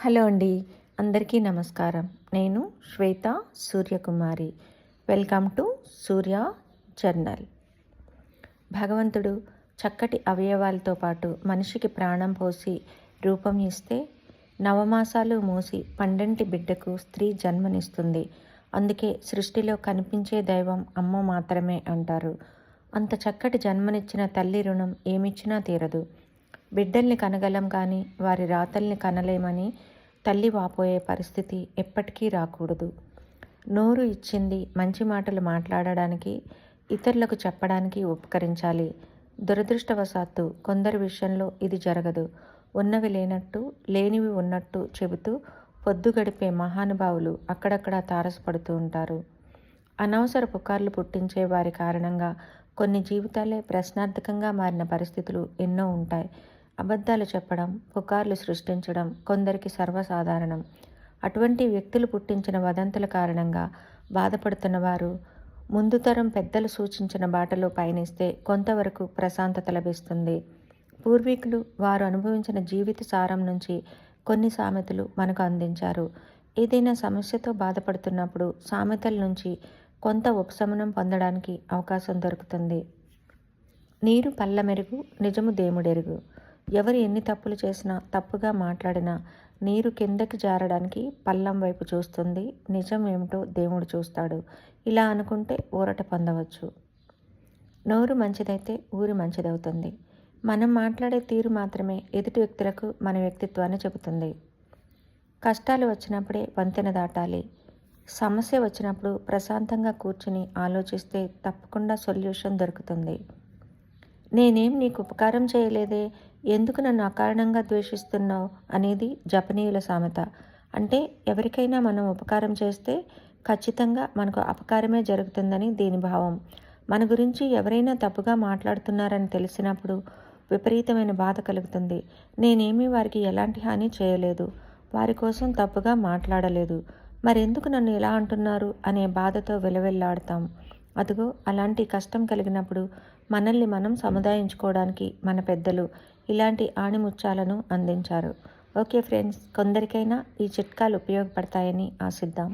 Hello అండి, అందరికీ నమస్కారం. నేను Swetha Suryakumari. Welcome to Surya journal. భగవంతుడు చక్కటి అవయవాలతో పాటు మనిషికి ప్రాణం పోసి రూపం ఇస్తే నవమాసాలు మోసి పండంటి బిడ్డకు స్త్రీ జన్మనిస్తుంది. అందుకే సృష్టిలో కనిపించే దైవం అమ్మ మాత్రమే అంటారు. అంత చక్కటి జన్మనిచ్చిన తల్లి రుణం ఏమిచ్చినా తీరదు. బిడ్డల్ని కనగలం కానీ వారి రాతల్ని కనలేమని తల్లి వాపోయే పరిస్థితి ఎప్పటికీ రాకూడదు. నోరు ఇచ్చింది మంచి మాటలు మాట్లాడడానికి, ఇతరులకు చెప్పడానికి ఉపకరించాలి. దురదృష్టవశాత్తు కొందరి విషయంలో ఇది జరగదు. ఉన్నవి లేనట్టు, లేనివి ఉన్నట్టు చెబుతూ పొద్దు గడిపే మహానుభావులు అక్కడక్కడ తారసపడుతూ ఉంటారు. అనవసర పుకార్లు పుట్టించే వారి కారణంగా కొన్ని జీవితాలే ప్రశ్నార్థకంగా మారిన పరిస్థితులు ఎన్నో ఉంటాయి. అబద్ధాలు చెప్పడం, పుకార్లు సృష్టించడం కొందరికి సర్వసాధారణం. అటువంటి వ్యక్తులు పుట్టించిన వదంతుల కారణంగా బాధపడుతున్న వారు ముందు తరం పెద్దలు సూచించిన బాటలో పయనిస్తే కొంతవరకు ప్రశాంతత లభిస్తుంది. పూర్వీకులు వారు అనుభవించిన జీవిత సారం నుంచి కొన్ని సామెతలు మనకు అందించారు. ఏదైనా సమస్యతో బాధపడుతున్నప్పుడు సామెతల నుంచి కొంత ఉపశమనం పొందడానికి అవకాశం దొరుకుతుంది. నీరు పల్ల మెరుగు, నిజము దేముడెరుగు. ఎవరు ఎన్ని తప్పులు చేసినా, తప్పుగా మాట్లాడినా నీరు కిందకి జారడానికి పల్లం వైపు చూస్తుంది. నిజం ఏమిటో దేవుడు చూస్తాడు. ఇలా అనుకుంటే ఊరట పొందవచ్చు. నోరు మంచిదైతే ఊరి మంచిదవుతుంది. మనం మాట్లాడే తీరు మాత్రమే ఎదుటి వ్యక్తులకు మన వ్యక్తిత్వాన్ని చెబుతుంది. కష్టాలు వచ్చినప్పుడే వంతెన దాటాలి. సమస్య వచ్చినప్పుడు ప్రశాంతంగా కూర్చుని ఆలోచిస్తే తప్పకుండా సొల్యూషన్ దొరుకుతుంది. నేనేం నీకు ఉపకారం చేయలేదే, ఎందుకు నన్ను అకారణంగా ద్వేషిస్తున్నావు అనేది జపనీయుల సామెత. అంటే ఎవరికైనా మనం ఉపకారం చేస్తే ఖచ్చితంగా మనకు అపకారమే జరుగుతుందని దీని భావం. మన గురించి ఎవరైనా తప్పుగా మాట్లాడుతున్నారని తెలిసినప్పుడు విపరీతమైన బాధ కలుగుతుంది. నేనేమీ వారికి ఎలాంటి హాని చేయలేదు, వారి కోసం తప్పుగా మాట్లాడలేదు, మరెందుకు నన్ను ఇలా అంటున్నారు అనే బాధతో విలవిల్లాడతాం. అదిగో అలాంటి కష్టం కలిగినప్పుడు మనల్ని మనం సముదాయించుకోవడానికి మన పెద్దలు ఇలాంటి ఆణిముత్యాలను అందించారు. ఓకే ఫ్రెండ్స్, కొందరికైనా ఈ చిట్కాలు ఉపయోగపడతాయని ఆశిద్దాం.